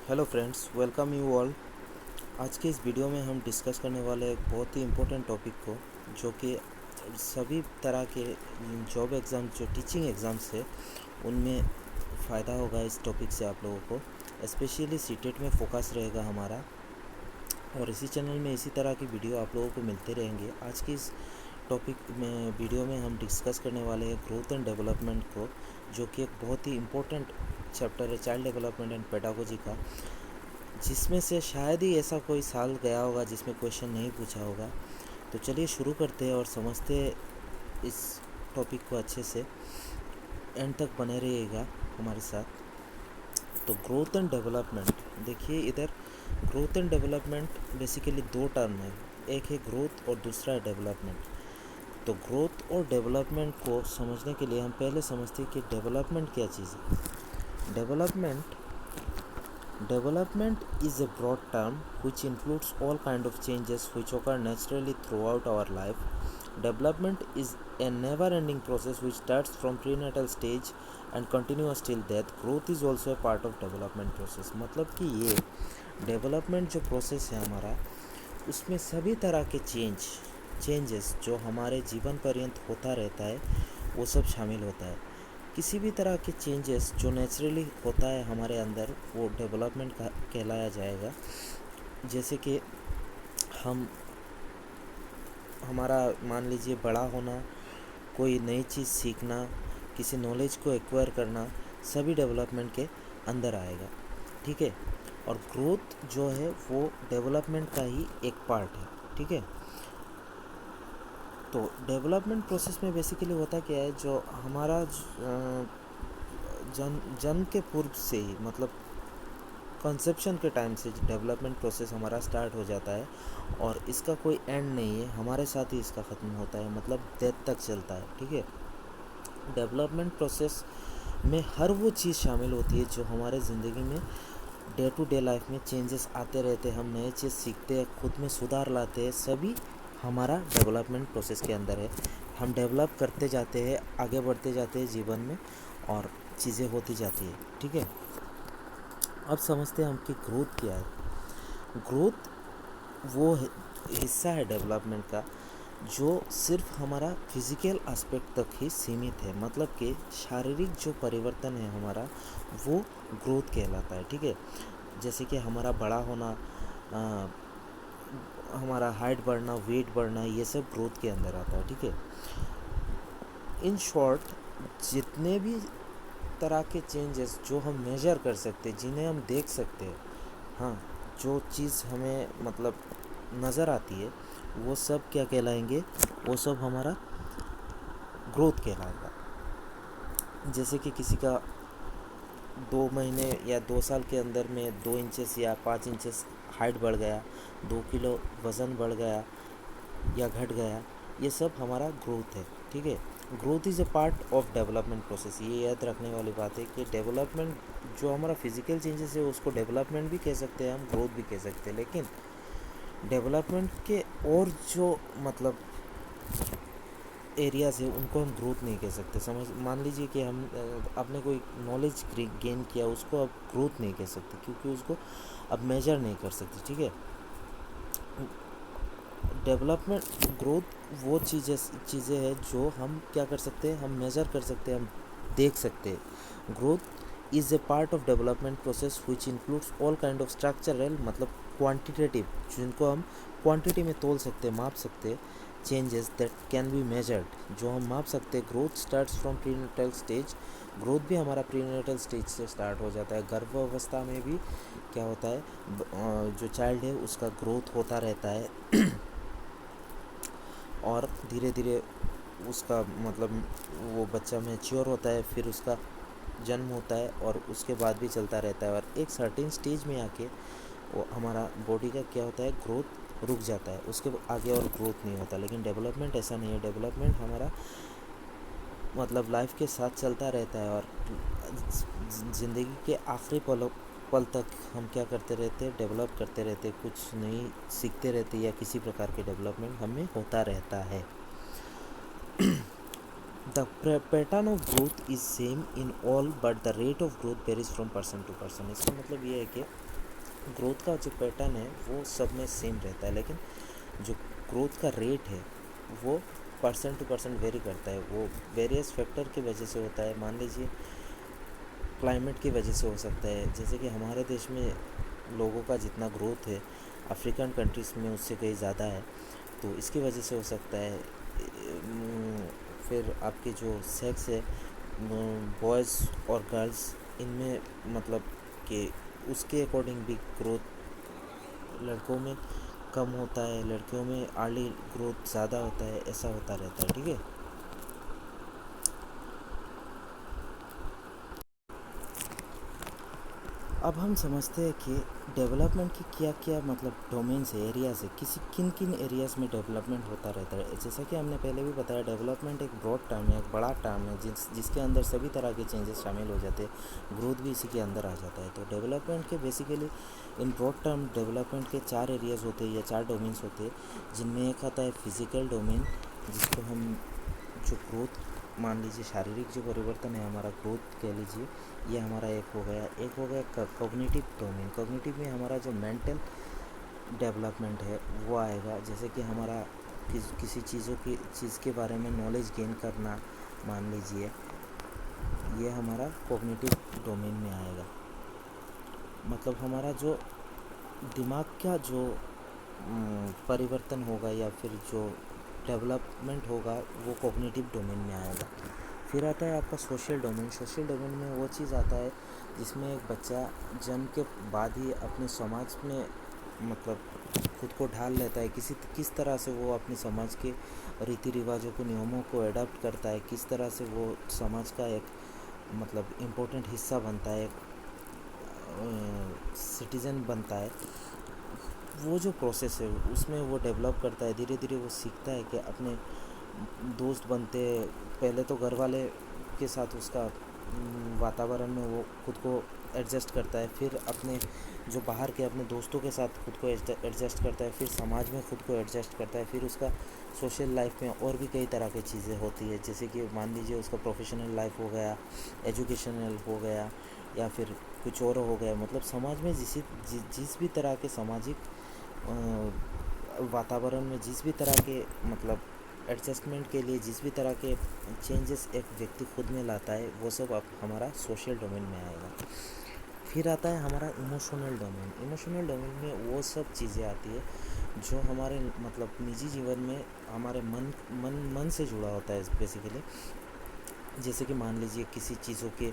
Hello friends, welcome you all. आज के इस वीडियो में हम डिस्कस करने वाले एक बहुत ही इम्पोर्टेंट टॉपिक को, जो कि सभी तरह के जॉब एग्ज़ाम, जो टीचिंग एग्ज़ाम्स है, उनमें फ़ायदा होगा। इस टॉपिक से आप लोगों को स्पेशली सीटेट में फोकस रहेगा हमारा, और इसी चैनल में इसी तरह की वीडियो आप लोगों को मिलते रहेंगे। आज की इस टॉपिक में वीडियो में हम डिस्कस करने वाले हैं ग्रोथ एंड डेवलपमेंट को, जो कि एक बहुत ही इम्पोर्टेंट चैप्टर है चाइल्ड डेवलपमेंट एंड पेडागोजी का, जिसमें से शायद ही ऐसा कोई साल गया होगा जिसमें क्वेश्चन नहीं पूछा होगा। तो चलिए शुरू करते हैं और समझते हैं इस टॉपिक को अच्छे से। एंड तक बने रहिएगा हमारे साथ। तो ग्रोथ एंड डेवलपमेंट, देखिए इधर ग्रोथ एंड डेवलपमेंट बेसिकली दो टर्म है, एक है ग्रोथ और दूसरा है डेवलपमेंट। तो ग्रोथ और डेवलपमेंट को समझने के लिए हम पहले समझते हैं कि डेवलपमेंट क्या चीज़ है। Development is a broad term which includes all kind of changes which occur naturally throughout our life. Development is a never-ending process which starts from prenatal stage and continues till death. Growth is also a part of development process. मतलब कि ये development जो process है हमारा, उसमें सभी तरह के चेंजेस जो हमारे जीवन पर्यंत होता रहता है, वो सब शामिल होता है। किसी भी तरह के चेंजेस जो नेचुरली होता है हमारे अंदर, वो डेवलपमेंट का कहलाया जाएगा। जैसे कि हमारा मान लीजिए बड़ा होना, कोई नई चीज़ सीखना, किसी नॉलेज को एक्वायर करना, सभी डेवलपमेंट के अंदर आएगा। ठीक है। और ग्रोथ जो है वो डेवलपमेंट का ही एक पार्ट है। ठीक है। तो डेवलपमेंट प्रोसेस में बेसिकली होता क्या है, जो हमारा जन्म के पूर्व से ही, मतलब कंसेप्शन के टाइम से डेवलपमेंट प्रोसेस हमारा स्टार्ट हो जाता है, और इसका कोई एंड नहीं है, हमारे साथ ही इसका ख़त्म होता है, मतलब डेथ तक चलता है। ठीक है। डेवलपमेंट प्रोसेस में हर वो चीज़ शामिल होती है जो हमारे ज़िंदगी में डे टू डे लाइफ में चेंजेस आते रहते हैं, हम नए चीज़ सीखते हैं, खुद में सुधार लाते हैं, सभी हमारा डेवलपमेंट प्रोसेस के अंदर है। हम डेवलप करते जाते हैं, आगे बढ़ते जाते हैं जीवन में, और चीज़ें होती जाती है। ठीक है। अब समझते हैं हम कि ग्रोथ क्या है। ग्रोथ वो हिस्सा है डेवलपमेंट का जो सिर्फ हमारा फिज़िकल एस्पेक्ट तक ही सीमित है, मतलब कि शारीरिक जो परिवर्तन है हमारा, वो ग्रोथ कहलाता है। ठीक है। जैसे कि हमारा बड़ा होना, हमारा हाइट बढ़ना, वेट बढ़ना, ये सब ग्रोथ के अंदर आता है। ठीक है। इन शॉर्ट, जितने भी तरह के चेंजेस जो हम मेजर कर सकते हैं, जिन्हें हम देख सकते हैं, हाँ, जो चीज़ हमें मतलब नज़र आती है, वो सब क्या कहलाएंगे, वो सब हमारा ग्रोथ कहलाएगा। जैसे कि किसी का 2 महीने या 2 साल के अंदर में 2 इंचेस या 5 इंचेस हाइट बढ़ गया, 2 किलो वज़न बढ़ गया या घट गया, ये सब हमारा ग्रोथ है। ठीक है। Growth is a part of development process. ये याद रखने वाली बात है कि डेवलपमेंट जो हमारा फिजिकल चेंजेस है, उसको डेवलपमेंट भी कह सकते हैं, हम ग्रोथ भी कह सकते हैं, लेकिन डेवलपमेंट के और जो मतलब एरियाज़ है, उनको हम ग्रोथ नहीं कह सकते। मान लीजिए कि आपने कोई नॉलेज गेन किया, उसको आप ग्रोथ नहीं कह सकते, क्योंकि उसको अब मेजर नहीं कर सकते। ठीक है। डेवलपमेंट ग्रोथ वो चीज़ें हैं जो हम क्या कर सकते हैं, हम मेजर कर सकते हैं, हम देख सकते हैं। Growth is a part of development process which includes all kind of structural, मतलब क्वांटिटेटिव, जिनको हम क्वांटिटी में तोल सकते हैं, माप सकते हैं, changes that can be measured, जो हम माप सकते हैं। Growth starts from prenatal stage. Growth भी हमारा प्रीनेटल स्टेज से स्टार्ट हो जाता है। गर्भावस्था में भी क्या होता है, जो चाइल्ड है उसका ग्रोथ होता रहता है, और धीरे धीरे उसका मतलब वो बच्चा मैच्योर होता है, फिर उसका जन्म होता है, और उसके बाद भी चलता रहता है, और एक सर्टेन स्टेज में आके वो हमारा बॉडी का क्या होता है, ग्रोथ रुक जाता है, उसके आगे और ग्रोथ नहीं होता। लेकिन डेवलपमेंट ऐसा नहीं है। डेवलपमेंट हमारा मतलब लाइफ के साथ चलता रहता है, और ज़िंदगी के आखिरी पल तक हम क्या करते रहते हैं, डेवलप करते रहते हैं, कुछ नई सीखते रहते हैं, या किसी प्रकार के डेवलपमेंट हमें होता रहता है। The pattern of growth is same in all, but the rate of growth varies from person to person. इसका मतलब ये है कि ग्रोथ का जो पैटर्न है वो सब में सेम रहता है, लेकिन जो ग्रोथ का रेट है वो परसेंट टू परसेंट वेरी करता है। वो वेरियस फैक्टर की वजह से होता है। मान लीजिए क्लाइमेट की वजह से हो सकता है, जैसे कि हमारे देश में लोगों का जितना ग्रोथ है अफ्रीकन कंट्रीज़ में उससे कहीं ज़्यादा है, तो इसकी वजह से हो सकता है। फिर आपके जो सेक्स है, बॉयज़ और गर्ल्स, इनमें मतलब कि उसके अकॉर्डिंग भी ग्रोथ लड़कों में कम होता है, लड़कियों में अर्ली ग्रोथ ज़्यादा होता है, ऐसा होता रहता है। ठीक है। अब हम समझते हैं कि डेवलपमेंट की क्या क्या मतलब डोमेन्स है, एरियाज़ है, किसी किन किन एरियाज़ में डेवलपमेंट होता रहता है। जैसा कि हमने पहले भी बताया, डेवलपमेंट एक ब्रॉड टर्म है, एक बड़ा टर्म है जिसके अंदर सभी तरह के चेंजेस शामिल हो जाते हैं, ग्रोथ भी इसी के अंदर आ जाता है। तो डेवलपमेंट के basically in broad term development के 4 एरियाज़ होते हैं या 4 डोमेन्स होते हैं, जिनमें एक आता है फिज़िकल डोमेन, जिसको हम जो ग्रोथ, मान लीजिए शारीरिक जो परिवर्तन है हमारा, ग्रोथ कह लीजिए, ये हमारा एक हो गया। एक हो गया कॉग्निटिव डोमेन। कॉग्निटिव में हमारा जो मेंटल डेवलपमेंट है वो आएगा, जैसे कि हमारा किसी चीज़ के बारे में नॉलेज गेन करना, मान लीजिए, ये हमारा कॉग्निटिव डोमेन में आएगा। मतलब हमारा जो दिमाग का जो परिवर्तन होगा या फिर जो डेवलपमेंट होगा वो कॉग्निटिव डोमेन में आएगा। फिर आता है आपका सोशल डोमेन। सोशल डोमेन में वो चीज़ आता है जिसमें एक बच्चा जन्म के बाद ही अपने समाज में मतलब खुद को ढाल लेता है, किस तरह से वो अपने समाज के रीति रिवाजों को, नियमों को अडॉप्ट करता है, किस तरह से वो समाज का एक मतलब इम्पोर्टेंट हिस्सा बनता है, एक सिटीज़न बनता है। वो जो प्रोसेस है उसमें वो डेवलप करता है, धीरे धीरे वो सीखता है कि अपने दोस्त बनते हैं। पहले तो घर वाले के साथ उसका वातावरण में वो खुद को एडजस्ट करता है, फिर अपने जो बाहर के अपने दोस्तों के साथ खुद को एडजस्ट करता है, फिर समाज में खुद को एडजस्ट करता है, फिर उसका सोशल लाइफ में और भी कई तरह की चीज़ें होती है, जैसे कि मान लीजिए उसका प्रोफेशनल लाइफ हो गया, एजुकेशनल हो गया, या फिर कुछ और हो गया। मतलब समाज में जिस भी तरह के सामाजिक वातावरण में जिस भी तरह के मतलब एडजस्टमेंट के लिए जिस भी तरह के चेंजेस एक व्यक्ति खुद में लाता है, वो सब अब हमारा सोशल डोमेन में आएगा। फिर आता है हमारा इमोशनल डोमेन। इमोशनल डोमेन में वो सब चीज़ें आती है जो हमारे मतलब निजी जीवन में हमारे मन से जुड़ा होता है बेसिकली। जैसे कि मान लीजिए किसी चीज़ों के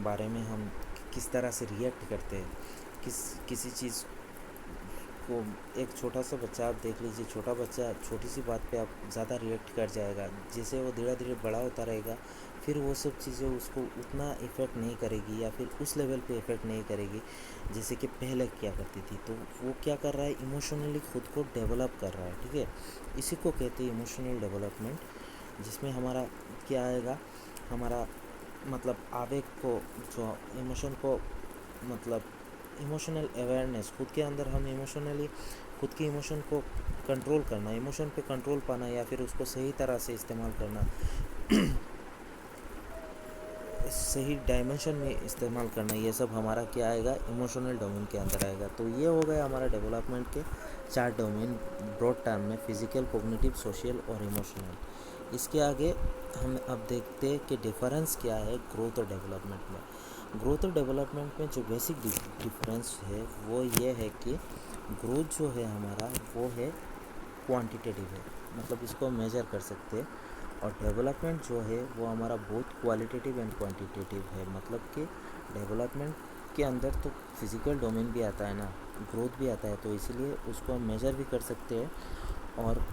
बारे में हम किस तरह से रिएक्ट करते हैं, किसी चीज़ को, एक छोटा सा बच्चा आप देख लीजिए, छोटा बच्चा छोटी सी बात पे आप ज़्यादा रिएक्ट कर जाएगा। जैसे वो धीरे धीरे बड़ा होता रहेगा, फिर वो सब चीज़ें उसको उतना इफ़ेक्ट नहीं करेगी या फिर उस लेवल पे इफ़ेक्ट नहीं करेगी जैसे कि पहले क्या करती थी। तो वो क्या कर रहा है, इमोशनली खुद को डेवलप कर रहा है। ठीक है, इसी को कहते हैं इमोशनल डेवलपमेंट, जिसमें हमारा क्या आएगा, हमारा मतलब आवेग को, जो इमोशन को मतलब इमोशनल अवेयरनेस, खुद के अंदर हम इमोशनली खुद के इमोशन को कंट्रोल करना, इमोशन पे कंट्रोल पाना या फिर उसको सही तरह से इस्तेमाल करना, सही डायमेंशन में इस्तेमाल करना, ये सब हमारा क्या आएगा, इमोशनल डोमेन के अंदर आएगा। तो ये हो गया हमारा डेवलपमेंट के 4 डोमेन ब्रॉड टर्म में, फिजिकल, कॉग्निटिव, सोशल और इमोशनल। इसके आगे हम अब देखते हैं कि डिफरेंस क्या है ग्रोथ और डेवलपमेंट में। ग्रोथ और डेवलपमेंट में जो बेसिक डिफरेंस है वो ये है कि ग्रोथ जो है हमारा वो है क्वांटिटेटिव है, मतलब इसको मेजर कर सकते हैं, और डेवलपमेंट जो है वो हमारा बहुत क्वालिटेटिव एंड क्वांटिटेटिव है। मतलब कि डेवलपमेंट के अंदर तो फिज़िकल डोमेन भी आता है ना, ग्रोथ भी आता है, तो इसीलिए उसको हम मेजर भी कर सकते हैं। और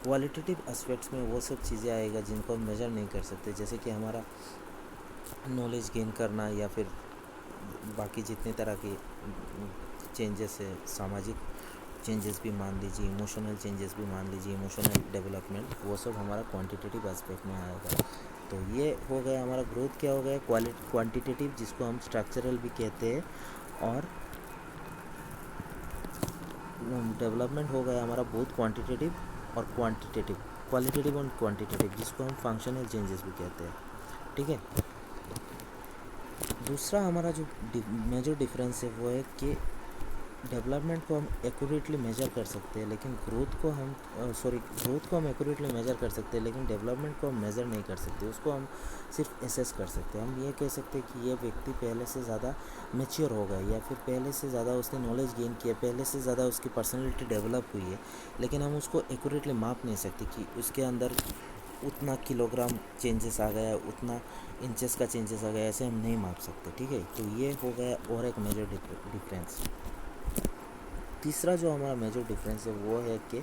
क्वालिटेटिव एस्पेक्ट्स में वो सब चीज़ें आएगा जिनको हम मेजर नहीं कर सकते, जैसे कि हमारा नॉलेज गेन करना या फिर बाकी जितने तरह के चेंजेस है, सामाजिक चेंजेस भी मान लीजिए, इमोशनल चेंजेस भी मान लीजिए, इमोशनल डेवलपमेंट, वो सब हमारा क्वांटिटेटिव एस्पेक्ट में आएगा। तो ये हो गया हमारा ग्रोथ। क्या हो गया, क्वांटिटेटिव, जिसको हम स्ट्रक्चरल भी कहते हैं, और डेवलपमेंट हो गया हमारा बहुत क्वांटिटेटिव और क्वांटिटेटिव, क्वालिटेटिव और क्वांटिटेटिव, जिसको हम फंक्शनल चेंजेस भी कहते हैं। ठीक है। दूसरा हमारा जो मेजर डिफरेंस है वो है कि डेवलपमेंट को हम एक्यूरेटली मेजर कर सकते हैं, लेकिन ग्रोथ को हम एक्यूरेटली मेजर कर सकते हैं, लेकिन डेवलपमेंट को हम मेज़र नहीं कर सकते। उसको हम सिर्फ एसेस कर सकते हैं। हम ये कह सकते हैं कि ये व्यक्ति पहले से ज़्यादा मैच्योर हो गया, या फिर पहले से ज़्यादा उसने नॉलेज गेन किया, पहले से ज़्यादा उसकी पर्सनैलिटी डेवलप हुई है, लेकिन हम उसको एक्यूरेटली माप नहीं सकते कि उसके अंदर उतना किलोग्राम चेंजेस आ गया, उतना इंचेस का चेंजेस आ गया, ऐसे हम नहीं माप सकते। ठीक है, तो ये हो गया और एक मेजर डिफरेंस। तीसरा जो हमारा मेजर डिफरेंस है वो है कि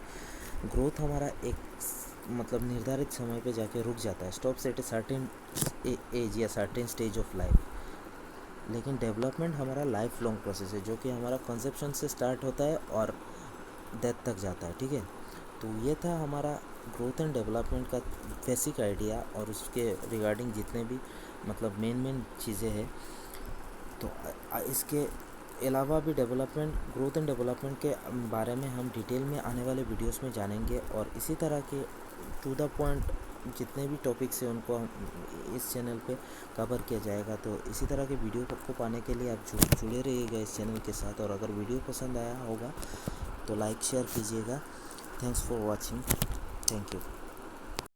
ग्रोथ हमारा एक मतलब निर्धारित समय पे जाके रुक जाता है, stops at a certain age या सर्टेन स्टेज ऑफ लाइफ। लेकिन डेवलपमेंट हमारा लाइफ लॉन्ग प्रोसेस है, जो कि हमारा कंसेप्शन से स्टार्ट होता है और डेथ तक जाता है। ठीक है, तो ये था हमारा ग्रोथ एंड डेवलपमेंट का बेसिक आइडिया, और उसके रिगार्डिंग जितने भी मतलब मेन चीज़ें हैं। तो इसके अलावा भी ग्रोथ एंड डेवलपमेंट के बारे में हम डिटेल में आने वाले वीडियोस में जानेंगे, और इसी तरह के टू द पॉइंट जितने भी टॉपिक्स हैं उनको हम इस चैनल पे कवर किया जाएगा। तो इसी तरह के वीडियो को पाने के लिए आप जुड़े रहिएगा इस चैनल के साथ, और अगर वीडियो पसंद आया होगा तो लाइक शेयर कीजिएगा। Thanks for watching. Thank you.